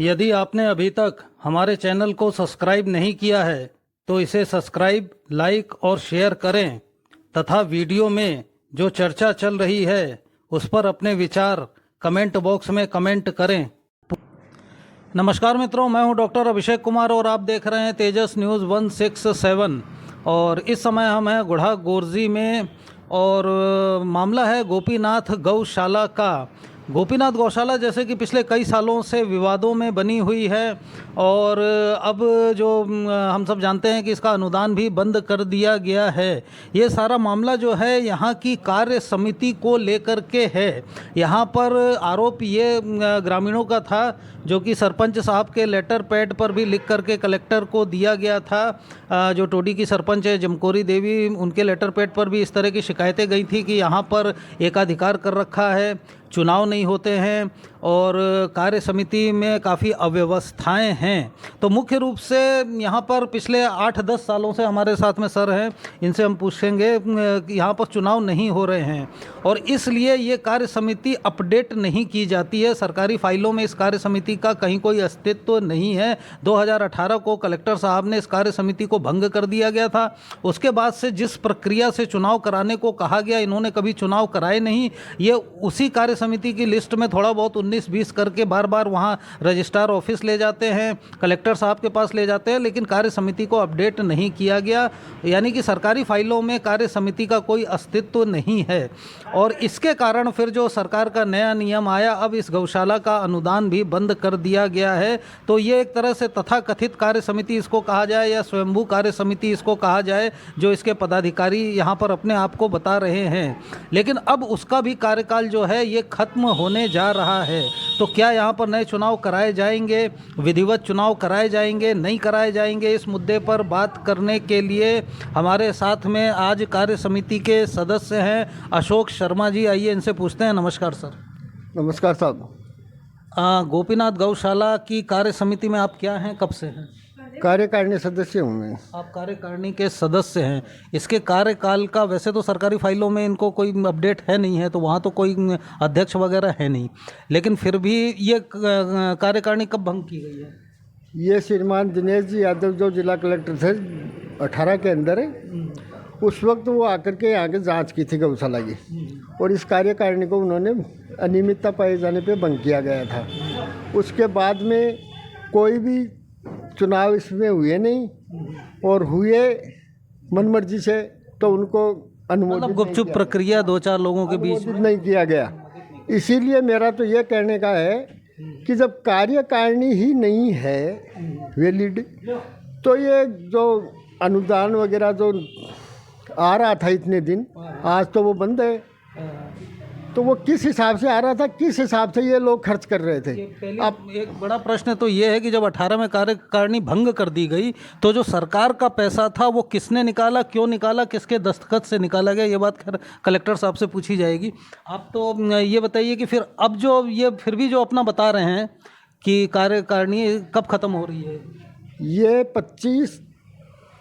यदि आपने अभी तक हमारे चैनल को सब्सक्राइब नहीं किया है तो इसे सब्सक्राइब, लाइक और शेयर करें तथा वीडियो में जो चर्चा चल रही है उस पर अपने विचार कमेंट बॉक्स में कमेंट करें। नमस्कार मित्रों, मैं हूं डॉक्टर अभिषेक कुमार और आप देख रहे हैं तेजस न्यूज़ 167। और इस समय हम हैं गुढ़ा गोरजी में और मामला है गोपीनाथ गौशाला का। गोपीनाथ गौशाला जैसे कि पिछले कई सालों से विवादों में बनी हुई है और अब जो हम सब जानते हैं कि इसका अनुदान भी बंद कर दिया गया है। ये सारा मामला जो है यहाँ की कार्य समिति को लेकर के है। यहाँ पर आरोप ये ग्रामीणों का था जो कि सरपंच साहब के लेटर पैड पर भी लिख करके कलेक्टर को दिया गया था। जो टोडी की सरपंच है जमकोरी देवी, उनके लेटर पैड पर भी इस तरह की शिकायतें गई थी कि यहाँ पर एकाधिकार कर रखा है, चुनाव नहीं होते हैं और कार्य समिति में काफ़ी अव्यवस्थाएं हैं। तो मुख्य रूप से यहाँ पर पिछले 8-10 सालों से हमारे साथ में सर हैं, इनसे हम पूछेंगे कि यहाँ पर चुनाव नहीं हो रहे हैं और इसलिए ये कार्य समिति अपडेट नहीं की जाती है। सरकारी फाइलों में इस कार्य समिति का कहीं कोई अस्तित्व नहीं है। 2018 को कलेक्टर साहब ने इस कार्य समिति को भंग कर दिया गया था। उसके बाद से जिस प्रक्रिया से चुनाव कराने को कहा गया, इन्होंने कभी चुनाव कराए नहीं। ये उसी कार्य समिति की लिस्ट में थोड़ा बहुत 19-20 करके बार बार वहाँ रजिस्ट्रार ऑफिस ले जाते हैं, कलेक्टर साहब के पास ले जाते हैं, लेकिन कार्य समिति को अपडेट नहीं किया गया। यानी कि सरकारी फाइलों में कार्य समिति का कोई अस्तित्व नहीं है और इसके कारण फिर जो सरकार का नया नियम आया, अब इस गौशाला का अनुदान भी बंद कर दिया गया है। तो ये एक तरह से तथाकथित कार्य समिति इसको कहा जाए या स्वयंभू कार्य समिति इसको कहा जाए, जो इसके पदाधिकारी यहाँ पर अपने आप को बता रहे हैं। लेकिन अब उसका भी कार्यकाल जो है ये खत्म होने जा रहा है। तो क्या यहाँ पर नए चुनाव कराए जाएंगे, विधिवत चुनाव कराए जाएंगे, नहीं कराए जाएंगे, इस मुद्दे पर बात करने के लिए हमारे साथ में आज कार्य समिति के सदस्य हैं अशोक शर्मा जी। आइए इनसे पूछते हैं। नमस्कार सर। नमस्कार साहब। गोपीनाथ गौशाला की कार्य समिति में आप क्या हैं, कब से हैं? कार्यकारिणी सदस्य हूँ मैं। आप कार्यकारिणी के सदस्य हैं। इसके कार्यकाल का वैसे तो सरकारी फाइलों में इनको कोई अपडेट है नहीं है, तो वहाँ तो कोई अध्यक्ष वगैरह है नहीं, लेकिन फिर भी ये कार्यकारिणी कब भंग की गई है? ये श्रीमान दिनेश जी यादव जो जिला कलेक्टर थे 18 के अंदर है, उस वक्त वो आकर के यहाँ के जाँच की थी गौशाला की और इस कार्यकारिणी को उन्होंने अनियमितता पाए जाने पे भंग किया गया था। उसके बाद में कोई भी चुनाव इसमें हुए नहीं और हुए मनमर्जी से, तो उनको अनुमोदित गुपचुप प्रक्रिया 2-4 लोगों के बीच में नहीं किया गया। इसीलिए मेरा तो ये कहने का है कि जब कार्यकारिणी ही नहीं है वैलिड, तो ये जो अनुदान वगैरह जो आ रहा था इतने दिन, आज तो वो बंद है। तो वो किस हिसाब से आ रहा था, किस हिसाब से ये लोग खर्च कर रहे थे? अब एक बड़ा प्रश्न तो ये है कि जब 18 में कार्यकारिणी भंग कर दी गई तो जो सरकार का पैसा था वो किसने निकाला, क्यों निकाला, किसके दस्तखत से निकाला गया, ये बात खैर कलेक्टर साहब से पूछी जाएगी। आप तो ये बताइए कि फिर अब जो ये फिर भी जो अपना बता रहे हैं कि कार्यकारिणी कब ख़त्म हो रही है? ये 25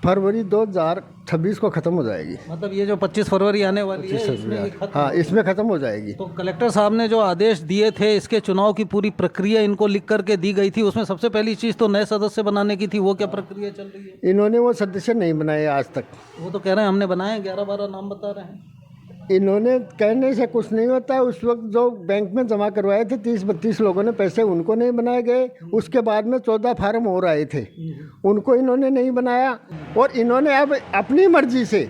फरवरी 2026 को ख़त्म हो जाएगी। मतलब ये जो 25 फरवरी आने वाली है इसमें हाँ, इसमें ख़त्म हो जाएगी। तो कलेक्टर साहब ने जो आदेश दिए थे, इसके चुनाव की पूरी प्रक्रिया इनको लिख करके दी गई थी, उसमें सबसे पहली चीज़ तो नए सदस्य बनाने की थी। वो क्या प्रक्रिया चल रही है? इन्होंने वो सदस्य नहीं बनाए आज तक। वो तो कह रहे हैं हमने बनाए, 11-12 नाम बता रहे हैं। इन्होंने कहने से कुछ नहीं होता है। उस वक्त जो बैंक में जमा करवाए थे 30-32 लोगों ने पैसे, उनको नहीं बनाए गए। उसके बाद में 14 फार्म और आए थे, उनको इन्होंने नहीं बनाया और इन्होंने अब अपनी मर्जी से,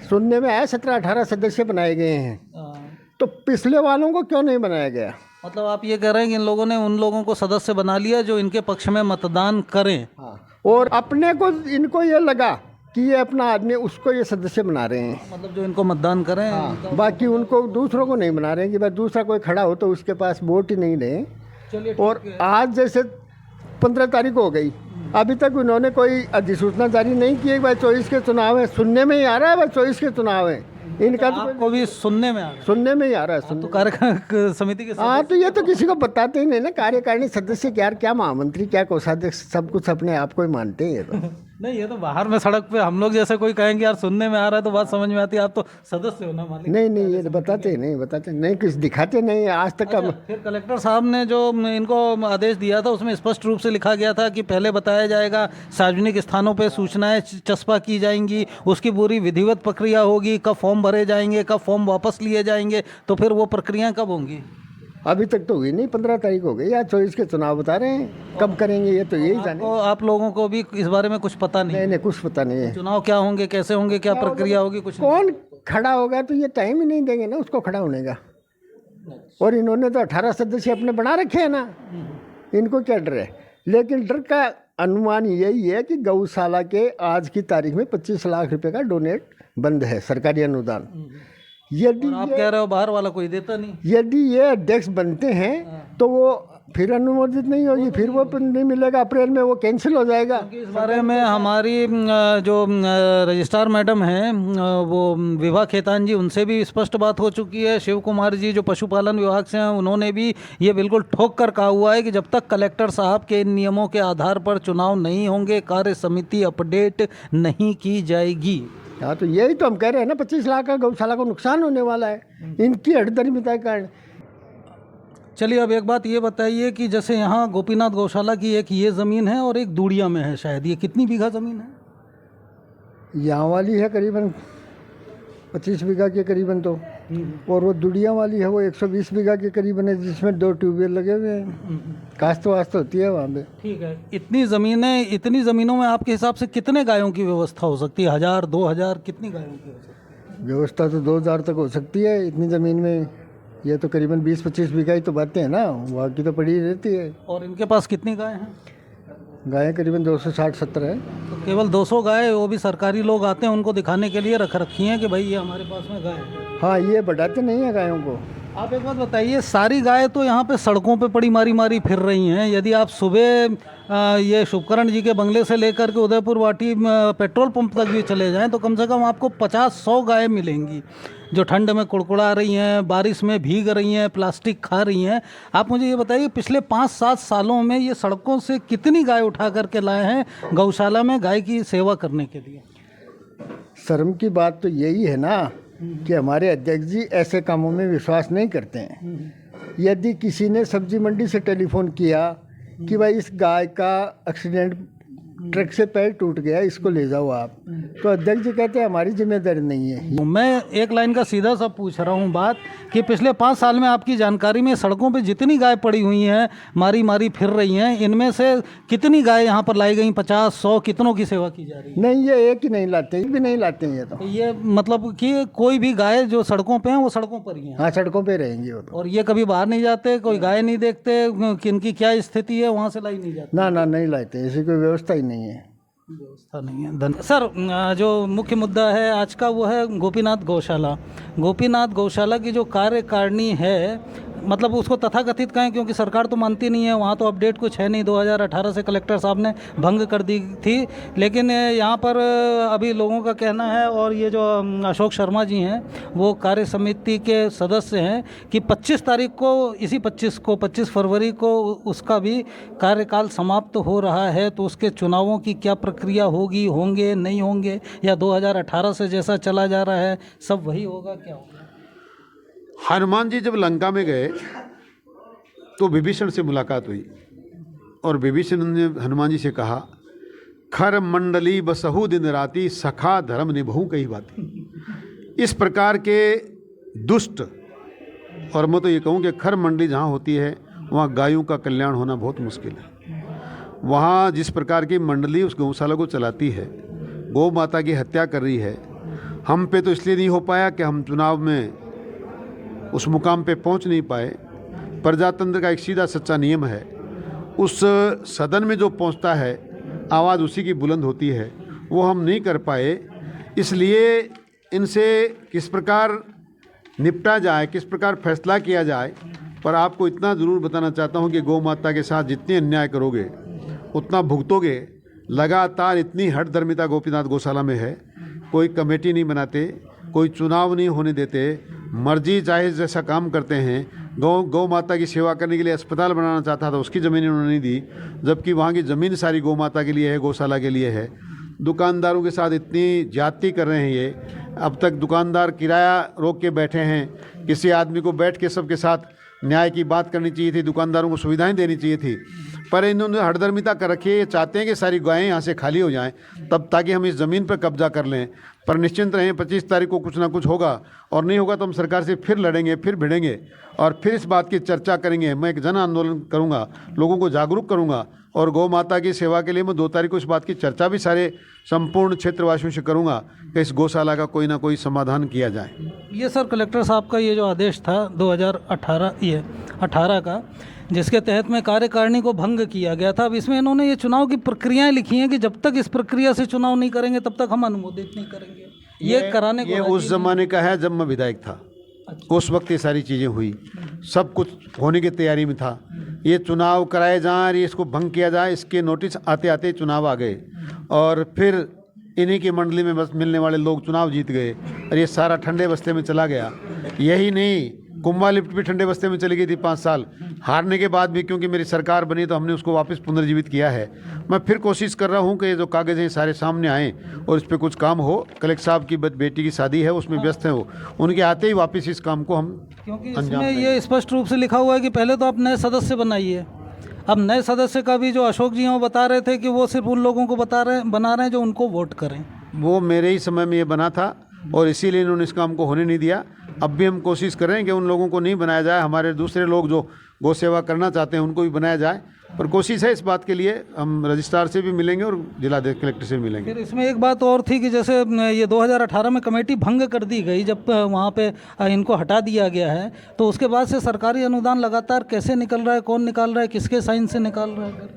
सुनने में आया 17-18 सदस्य बनाए गए हैं, तो पिछले वालों को क्यों नहीं बनाया गया? मतलब आप ये कह रहे हैं कि इन लोगों ने उन लोगों को सदस्य बना लिया जो इनके पक्ष में मतदान करें। हाँ, और अपने को इनको ये लगा कि ये अपना आदमी, उसको ये सदस्य बना रहे हैं। मतलब जो इनको मतदान करें। हाँ, बाकी उनको दूसरों को नहीं बना रहे हैं कि भाई दूसरा कोई खड़ा हो तो उसके पास वोट ही नहीं रहे। चलिए, और आज जैसे 15 तारीख हो गई, अभी तक उन्होंने कोई अधिसूचना जारी नहीं की है भाई 24 के चुनाव है। सुनने में ही आ रहा है भाई 24 के चुनाव है। इनका तो आपको भी सुनने में आ रहा है? सुनने में ही आ रहा है। तो कार्य समिति के हाँ, तो ये तो किसी को बताते ही नहीं ना। कार्यकारिणी सदस्य क्या, क्या महामंत्री, क्या कोषाध्यक्ष, सब कुछ अपने आप को ही मानते हैं। तो नहीं, ये तो बाहर में सड़क पे हम लोग जैसे कोई कहेंगे यार सुनने में आ रहा है तो बात समझ में आती है, आप तो सदस्य हो ना मालिक। नहीं ये बताते नहीं कुछ दिखाते नहीं आज तक। अच्छा, फिर कलेक्टर साहब ने जो इनको आदेश दिया था उसमें स्पष्ट रूप से लिखा गया था कि पहले बताया जाएगा, सार्वजनिक स्थानों पे सूचनाएं चस्पा की जाएंगी, उसकी पूरी विधिवत प्रक्रिया होगी, कब फॉर्म भरे जाएंगे, कब फॉर्म वापस लिए जाएंगे, तो फिर वो प्रक्रियाएं कब होंगी? अभी तक तो हुई नहीं, 15 तारीख हो गई, या 24 के चुनाव बता रहे हैं, कब करेंगे ये तो यही जाने। आप लोगों को भी इस बारे में कुछ पता नहीं? नहीं कुछ पता नहीं है। चुनाव क्या होंगे, कैसे होंगे, क्या प्रक्रिया होगी, कुछ कौन खड़ा होगा तो ये टाइम ही नहीं देंगे ना उसको खड़ा होने का। और इन्होंने तो 18 सदस्य अपने बना रखे हैं ना, इनको क्या डर है। लेकिन डर का अनुमान यही है कि गौशाला के आज की तारीख में 25 लाख रुपए का डोनेट बंद है, सरकारी अनुदान। यदि आप कह रहे हो बाहर वाला कोई देता नहीं, यदि ये अध्यक्ष बनते हैं तो वो फिर अनुमोदित नहीं होगी, फिर वो नहीं मिलेगा, अप्रैल में वो कैंसिल हो जाएगा। इस बारे में हमारी जो रजिस्ट्रार मैडम हैं वो विभा खेतान जी, उनसे भी स्पष्ट बात हो चुकी है। शिव कुमार जी जो पशुपालन विभाग से हैं उन्होंने भी ये बिल्कुल ठोक कर कहा हुआ है कि जब तक कलेक्टर साहब के इन नियमों के आधार पर चुनाव नहीं होंगे, कार्य समिति अपडेट नहीं की जाएगी। हाँ तो यही तो हम कह रहे हैं ना, 25 लाख का गौशाला को नुकसान होने वाला है इनकी हठधर्मिता के कारण। चलिए अब एक बात ये बताइए कि जैसे यहाँ गोपीनाथ गौशाला की एक ये ज़मीन है और एक दूड़िया में है शायद, ये कितनी बीघा ज़मीन है? यहाँ वाली है करीबन 25 बीघा के करीबन तो, और वो दुड़िया वाली है वो 120 बीघा के करीबन है, जिसमें 2 ट्यूबवेल लगे हुए हैं, काश्त वास्त होती है वहाँ पे। ठीक है, इतनी ज़मीनों में आपके हिसाब से कितने गायों की व्यवस्था हो सकती है? 1000 2000 कितनी गायों की हो सकती है? व्यवस्था तो 2000 तक हो सकती है इतनी ज़मीन में। ये तो करीबन 20-25 बीघा ही तो बातें हैं ना, बाकी तो पड़ी रहती है। और इनके पास कितनी गायें हैं? गायें करीबन 260-70 है। तो केवल 200 गाय, वो भी सरकारी लोग आते हैं उनको दिखाने के लिए रख रखी हैं कि भाई ये हमारे पास में गाय है। हाँ, ये बढ़ाते नहीं है गायों को। आप एक बात बताइए, सारी गाय तो यहाँ पे सड़कों पे पड़ी मारी फिर रही हैं। यदि आप सुबह ये शुभकरण जी के बंगले से लेकर के उदयपुर वाटी पेट्रोल पंप तक भी चले जाएं तो कम से कम आपको 50-100 गाय मिलेंगी जो ठंड में कुड़कुड़ा रही हैं, बारिश में भीग रही हैं, प्लास्टिक खा रही हैं। आप मुझे ये बताइए, पिछले 5-7 सालों में ये सड़कों से कितनी गाय उठा करके लाए हैं गौशाला में गाय की सेवा करने के लिए? शर्म की बात तो यही है ना कि हमारे अध्यक्ष जी ऐसे कामों में विश्वास नहीं करते हैं। यदि किसी ने सब्जी मंडी से टेलीफोन किया कि भाई इस गाय का एक्सीडेंट, ट्रक से पैर टूट गया, इसको ले जाओ आप, तो अध्यक्ष जी कहते हैं हमारी जिम्मेदारी नहीं है। मैं एक लाइन का सीधा सा पूछ रहा हूँ बात कि पिछले 5 साल में आपकी जानकारी में सड़कों पे जितनी गाय पड़ी हुई हैं, मारी फिर रही हैं, इनमें से कितनी गाय यहाँ पर लाई गई? 50-100 कितनों की सेवा की जा रही है? नहीं, ये एक ही नहीं लाते, एक भी नहीं लाते हैं। ये तो ये मतलब कि कोई भी गाय जो सड़कों पे हैं वो सड़कों पर ही हैं? हाँ, सड़कों पे रहेंगे वो तो। और ये कभी बाहर नहीं जाते, कोई गाय नहीं देखते कि इनकी क्या स्थिति है, वहाँ से लाई नहीं जाती? ना नहीं लाते, ऐसी कोई व्यवस्था ही नहीं है। व्यवस्था नहीं है। सर, जो मुख्य मुद्दा है आज का वो है गोपीनाथ गौशाला की जो कार्यकारिणी है, मतलब उसको तथाकथित कहें क्योंकि सरकार तो मानती नहीं है, वहाँ तो अपडेट कुछ है नहीं। 2018 से कलेक्टर साहब ने भंग कर दी थी, लेकिन यहाँ पर अभी लोगों का कहना है, और ये जो अशोक शर्मा जी हैं वो कार्य समिति के सदस्य हैं, कि 25 फरवरी को उसका भी कार्यकाल समाप्त हो रहा है। तो उसके चुनावों की क्या प्रक्रिया होगी, होंगे नहीं होंगे, या 2018 से जैसा चला जा रहा है सब वही होगा, क्या होगा? हनुमान जी जब लंका में गए तो विभीषण से मुलाकात हुई और विभीषण ने हनुमान जी से कहा, खर मंडली बसहु दिन राति, सखा धर्म निभहु कही बाती। इस प्रकार के दुष्ट, और मैं तो ये कहूँ कि खर मंडली जहाँ होती है वहाँ गायों का कल्याण होना बहुत मुश्किल है। वहाँ जिस प्रकार की मंडली उस गौशाला को चलाती है, गौ माता की हत्या कर रही है। हम पे तो इसलिए नहीं हो पाया कि हम चुनाव में उस मुकाम पे पहुंच नहीं पाए। प्रजातंत्र का एक सीधा सच्चा नियम है, उस सदन में जो पहुंचता है आवाज़ उसी की बुलंद होती है, वो हम नहीं कर पाए। इसलिए इनसे किस प्रकार निपटा जाए, किस प्रकार फैसला किया जाए। पर आपको इतना ज़रूर बताना चाहता हूं कि गौ माता के साथ जितने अन्याय करोगे उतना भुगतोगे। लगातार इतनी हठधर्मिता गोपीनाथ गौशाला में है, कोई कमेटी नहीं बनाते, कोई चुनाव नहीं होने देते, मर्जी चाहे जैसा काम करते हैं। गौ माता की सेवा करने के लिए अस्पताल बनाना चाहता था, उसकी ज़मीन उन्होंने नहीं दी, जबकि वहाँ की ज़मीन सारी गौ माता के लिए है, गौशाला के लिए है। दुकानदारों के साथ इतनी ज्यादती कर रहे हैं ये। अब तक दुकानदार किराया रोक के बैठे हैं। किसी आदमी को बैठ के सबके साथ न्याय की बात करनी चाहिए थी, दुकानदारों को सुविधाएं देनी चाहिए थी, पर इन्होंने हठधर्मिता कर रखी है। ये चाहते हैं कि सारी गायें यहाँ से खाली हो जाएं तब, ताकि हम इस ज़मीन पर कब्जा कर लें। पर निश्चिंत रहें, 25 तारीख को कुछ ना कुछ होगा, और नहीं होगा तो हम सरकार से फिर लड़ेंगे, फिर भिड़ेंगे और फिर इस बात की चर्चा करेंगे। मैं एक जन आंदोलन करूँगा, लोगों को जागरूक करूँगा, और गौ माता की सेवा के लिए मैं 2 तारीख को इस बात की चर्चा भी सारे संपूर्ण क्षेत्रवासियों से करूँगा कि इस गौशाला का कोई ना कोई समाधान किया जाए। ये सर कलेक्टर साहब का ये जो आदेश था 2018 का, जिसके तहत में कार्यकारिणी को भंग किया गया था, अब इसमें इन्होंने ये चुनाव की प्रक्रियाएं लिखी हैं कि जब तक इस प्रक्रिया से चुनाव नहीं करेंगे तब तक हम अनुमोदित नहीं करेंगे। ये कराने ये उस जमाने का है जब मैं विधायक था। उस वक्त ये सारी चीज़ें हुई, सब कुछ होने की तैयारी में था। ये चुनाव कराए जाएं और इसको भंग किया जाए, इसके नोटिस आते आते चुनाव आ गए, और फिर इन्हीं की मंडली में बस मिलने वाले लोग चुनाव जीत गए, और ये सारा ठंडे बस्ते में चला गया। यही नहीं, कुंभा लिफ्ट भी ठंडे बस्ते में चली गई थी 5 साल। हारने के बाद भी क्योंकि मेरी सरकार बनी तो हमने उसको वापस पुनर्जीवित किया है। मैं फिर कोशिश कर रहा हूं कि ये जो कागज़ हैं सारे सामने आएँ और इस पर कुछ काम हो। कलेक्टर साहब की बेटी की शादी है, उसमें व्यस्त हैं वो, उनके आते ही वापस इस काम को हम क्योंकि इसमें ये स्पष्ट रूप से लिखा हुआ है कि पहले तो आप नए सदस्य बनाइए। अब नए सदस्य का भी जो अशोक जी हैं वो बता रहे थे कि वो सिर्फ उन लोगों को बना रहे हैं जो उनको वोट करें। वो मेरे ही समय में ये बना था और इसीलिए इन्होंने इस काम को होने नहीं दिया। अब भी हम कोशिश कर रहे हैं कि उन लोगों को नहीं बनाया जाए, हमारे दूसरे लोग जो गौ सेवा करना चाहते हैं उनको भी बनाया जाए, पर कोशिश है इस बात के लिए। हम रजिस्ट्रार से भी मिलेंगे और जिला कलेक्टर से भी मिलेंगे। फिर इसमें एक बात और थी कि जैसे ये 2018 में कमेटी भंग कर दी गई, जब वहाँ पे इनको हटा दिया गया है, तो उसके बाद से सरकारी अनुदान लगातार कैसे निकल रहा है, कौन निकाल रहा है, किसके साइन से निकाल रहा है?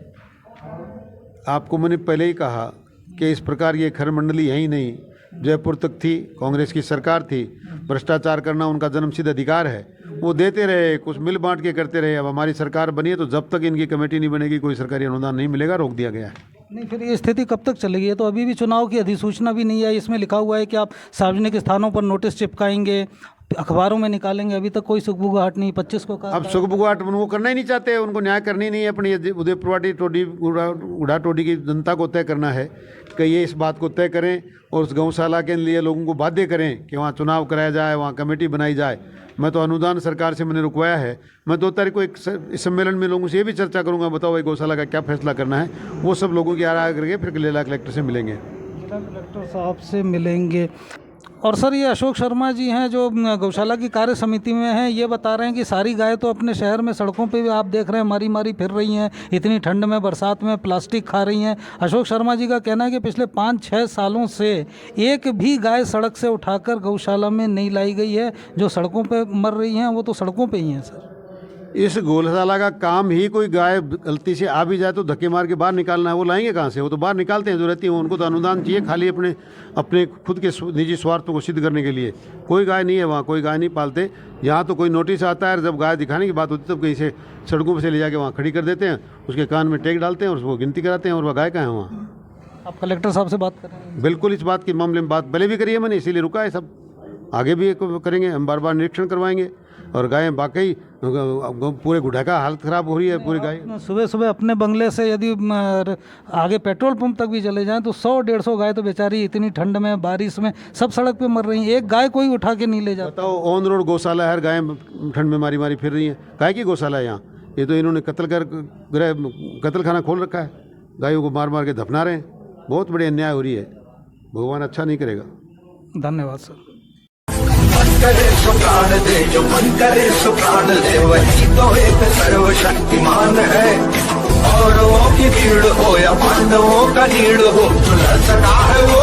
आपको मैंने पहले ही कहा कि इस प्रकार ये खर मंडली है ही नहीं। जयपुर तक थी, कांग्रेस की सरकार थी, भ्रष्टाचार करना उनका जन्मसिद्ध अधिकार है, वो देते रहे, कुछ मिल बांट के करते रहे। अब हमारी सरकार बनी है तो जब तक इनकी कमेटी नहीं बनेगी कोई सरकारी अनुदान नहीं मिलेगा, रोक दिया गया है। नहीं, फिर ये स्थिति कब तक चलेगी? तो अभी भी चुनाव की अधिसूचना भी नहीं आई, इसमें लिखा हुआ है कि आप सार्वजनिक स्थानों पर नोटिस चिपकाएंगे, अखबारों में निकालेंगे, अभी तक कोई सुखबुगाहट नहीं। 25 को कहा। अब सुखबुगाहट वो करना ही नहीं चाहते, उनको न्याय करनी नहीं है। अपनी उदयपुरवाटी टोडी उड़ा टोडी की जनता को तय करना है कि ये इस बात को तय करें और उस गौशाला के लिए लोगों को बाध्य करें कि वहाँ चुनाव कराया जाए, वहाँ कमेटी बनाई जाए। मैं तो अनुदान सरकार से मैंने रुकवाया है। मैं 2 तारीख को एक इस सम्मेलन में लोगों से ये भी चर्चा करूँगा, बताओ भाई गौशाला का क्या फैसला करना है। वो सब लोगों की आराह करके फिर जिला कलेक्टर से मिलेंगे। जिला कलेक्टर साहब से मिलेंगे। और सर, ये अशोक शर्मा जी हैं जो गौशाला की कार्य समिति में हैं, ये बता रहे हैं कि सारी गाय तो अपने शहर में सड़कों पे भी आप देख रहे हैं मारी मारी फिर रही हैं, इतनी ठंड में, बरसात में प्लास्टिक खा रही हैं। अशोक शर्मा जी का कहना है कि पिछले 5-6 सालों से एक भी गाय सड़क से उठाकर गौशाला में नहीं लाई गई है। जो सड़कों पे मर रही हैं वो तो सड़कों पे ही हैं सर। इस गौशाला का काम ही कोई गाय गलती से आ भी जाए तो धक्के मार के बाहर निकालना है। वो लाएंगे कहाँ से? वो तो बाहर निकालते हैं जो रहती है, उनको तो अनुदान चाहिए खाली अपने खुद के निजी स्वार्थों को सिद्ध करने के लिए। कोई गाय नहीं है वहाँ, कोई गाय नहीं पालते। यहाँ तो कोई नोटिस आता है, जब गाय दिखाने की बात होती है तब कहीं से सड़कों पर से ले जाके वहाँ खड़ी कर देते हैं, उसके कान में टैग डालते हैं और उसको गिनती कराते हैं, और वह गाय कहाँ है वहाँ। आप कलेक्टर साहब से बात करें? बिल्कुल, इस बात के मामले में बात पहले भी करी है मैंने, इसीलिए रुका है। सब आगे भी करेंगे, हम बार बार निरीक्षण करवाएंगे। और गायें वाकई पूरे गुढ़ा का हालत ख़राब हो रही है पूरी गाय। सुबह सुबह अपने बंगले से यदि आगे पेट्रोल पंप तक भी चले जाएं तो 100-150 गाय तो बेचारी इतनी ठंड में, बारिश में सब सड़क पे मर रही हैं। एक गाय कोई उठा के नहीं ले जाता। बताओ, ऑन रोड गौशाला है, हर गाय ठंड में मारी मारी फिर रही है। गाय की गौशाला है यहाँ? ये तो इन्होंने कत्ल खाना खोल रखा है, गायों को मार मार के दफना रहे हैं। बहुत बड़ी अन्याय हो रही है, भगवान अच्छा नहीं करेगा। धन्यवाद सर। करे सो प्राण दे, जो मन करे सो प्राण दे, वही तो एक सर्वशक्तिमान है। औरों की भीड़ हो या पांडवों का नीड़ हो, चुन सका है वो